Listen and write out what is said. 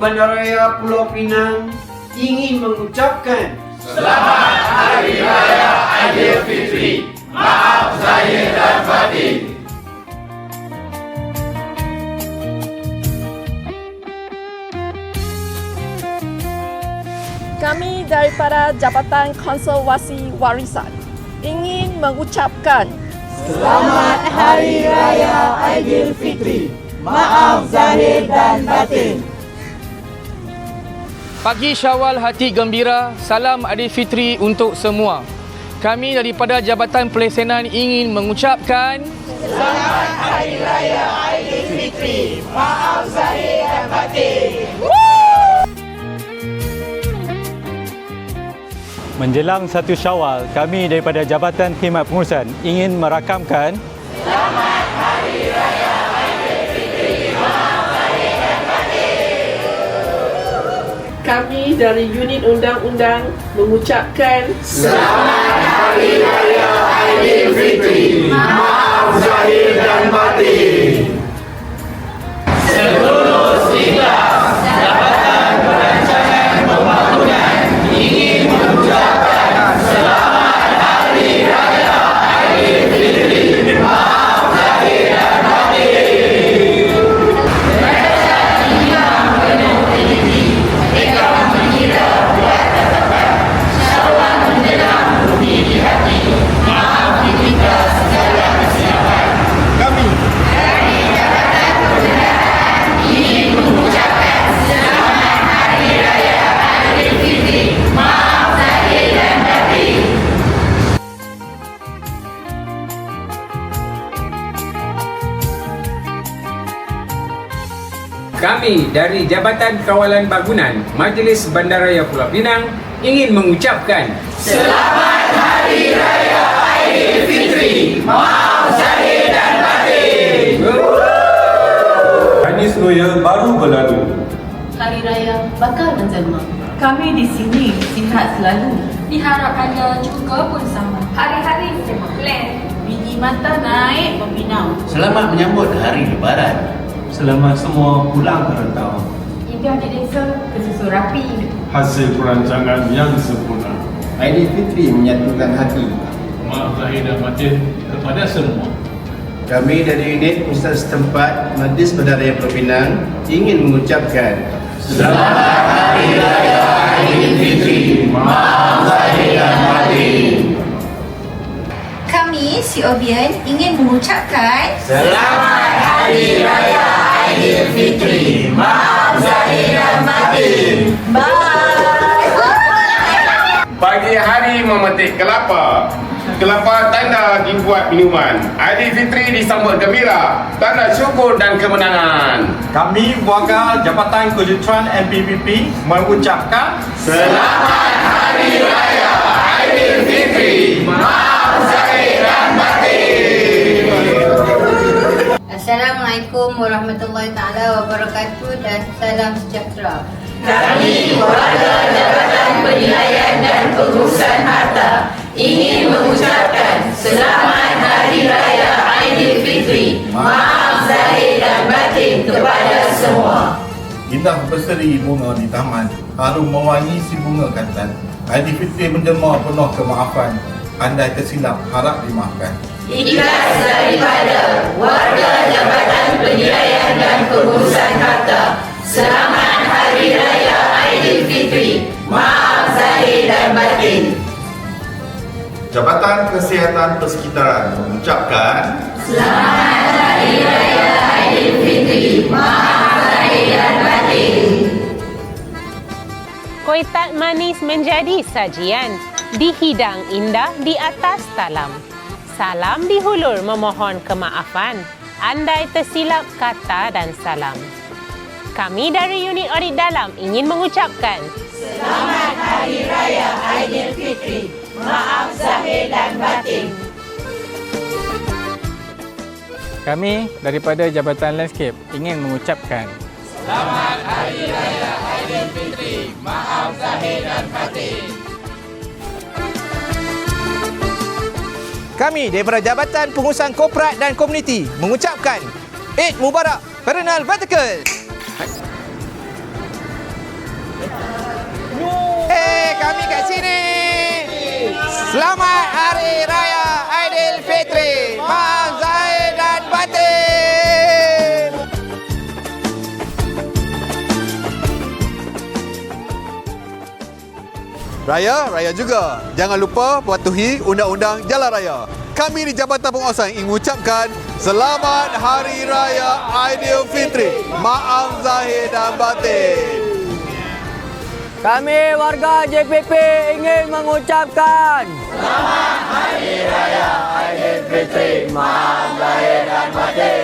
Bandaraya Pulau Pinang ingin mengucapkan Selamat Hari Raya Aidilfitri. Maaf zahir dan batin. Kami daripada Jabatan Konservasi Warisan ingin mengucapkan Selamat Hari Raya Aidilfitri. Maaf zahir dan batin. Pagi Syawal hati gembira, salam Aidilfitri untuk semua. Kami daripada Jabatan Pelesenan ingin mengucapkan Selamat Hari Raya Aidilfitri. Maaf zahir dan batin. Menjelang 1 Syawal, kami daripada Jabatan Khidmat Pengurusan ingin merakamkan Selamat Hari Raya Aidilfitri. Maaf zahir dan batin. kami dari Unit Undang-Undang mengucapkan Selamat Hari Raya Aidilfitri. Maaf zahir dan batin. Seluruh ikhlas Jabatan Perancangan Pembangunan ingin mengucapkan Selamat Hari Raya Aidilfitri. Maaf zahir dan batin. Mereka yang penuh teliti, mereka mengira buat tetapan. Syawal menjelang bumi di hati. Maaf kita segala kesilapan. Kami dari Jabatan Perbendaharaan ingin mengucapkan Selamat Hari Raya Aidilfitri. Maaf zahir dan batin. Kami dari Jabatan Kawalan Bangunan Majlis Bandaraya Pulau Pinang ingin mengucapkan Selamat Hari Raya Aidilfitri. Maaf zahir dan batin. Chinese New Year baru berlalu. Hari Raya bakal menjelma. Kami di sini sihat selalu. Diharap anda juga pun sama. Hari-hari sibuk plan. Biji mata naik membinau. Selamat menyambut Hari Lebaran. Selamat semua pulang ke rantau. Indah di desa kesusun rapi. Hasil perancangan yang sempurna. Aidilfitri menyatukan hati. Maaf zahir dan batin kepada semua. Kami dari unit Ustaz setempat Majlis Bandaraya Pulau Pinang ingin mengucapkan Selamat Hari Raya Aidilfitri. Maaf zahir dan batin. Kami, COBN, ingin mengucapkan Selamat Hari Raya Aidilfitri. Maaf zahir dan batin. Pagi hari memetik kelapa. Kelapa tanda dibuat minuman. Aidilfitri disambut gembira, tanda syukur dan kemenangan. Kami warga Jabatan Kejuruteraan NPPP mengucapkan Selamat Hari Raya Aidilfitri. Maaf zahir dan batin. Assalamualaikum warahmatullahi taala wabarakatuh dan salam sejahtera. Kami warga Jabatan Penilaian dan Pengurusan Harta ingin mengucapkan Selamat Hari Raya Aidilfitri. Maaf zahir dan batin kepada semua. Indah berseri bunga di taman, harum mewangi si bunga kantan. Aidilfitri menjelma penuh kemaafan. Andai tersilap harap dimaafkan. Ikhlas daripada warga Jabatan Penilaian dan Pengurusan Harta. Selamat Hari Raya Aidilfitri. Maaf zahir dan batin. Jabatan Kesihatan Persekitaran mengucapkan Selamat Hari Raya Aidilfitri. Maaf zahir dan batin. Kuih tat manis menjadi sajian, dihidang indah di atas talam. Salam dihulur memohon kemaafan, andai tersilap kata dan salam. Kami dari Unit Audit Dalam ingin mengucapkan Selamat Hari Raya Aidilfitri. Maaf zahir dan batin. kami daripada Jabatan Landscape ingin mengucapkan Selamat Hari Raya Aidilfitri. Maaf zahir dan batin. Kami daripada Jabatan Pengurusan Korporat dan Komuniti mengucapkan Eid Mubarak Perenal Vertikal. Selamat Hari Raya Aidilfitri. Maaf zahir dan batin. Raya juga. Jangan lupa patuhi undang-undang jalan raya. Kami di Jabatan Penguasaan ingin mengucapkan Selamat Hari Raya Aidilfitri. Maaf zahir dan batin. Kami warga JPP ingin mengucapkan Selamat Hari Raya Aidilfitri. Maaf zahir dan batin.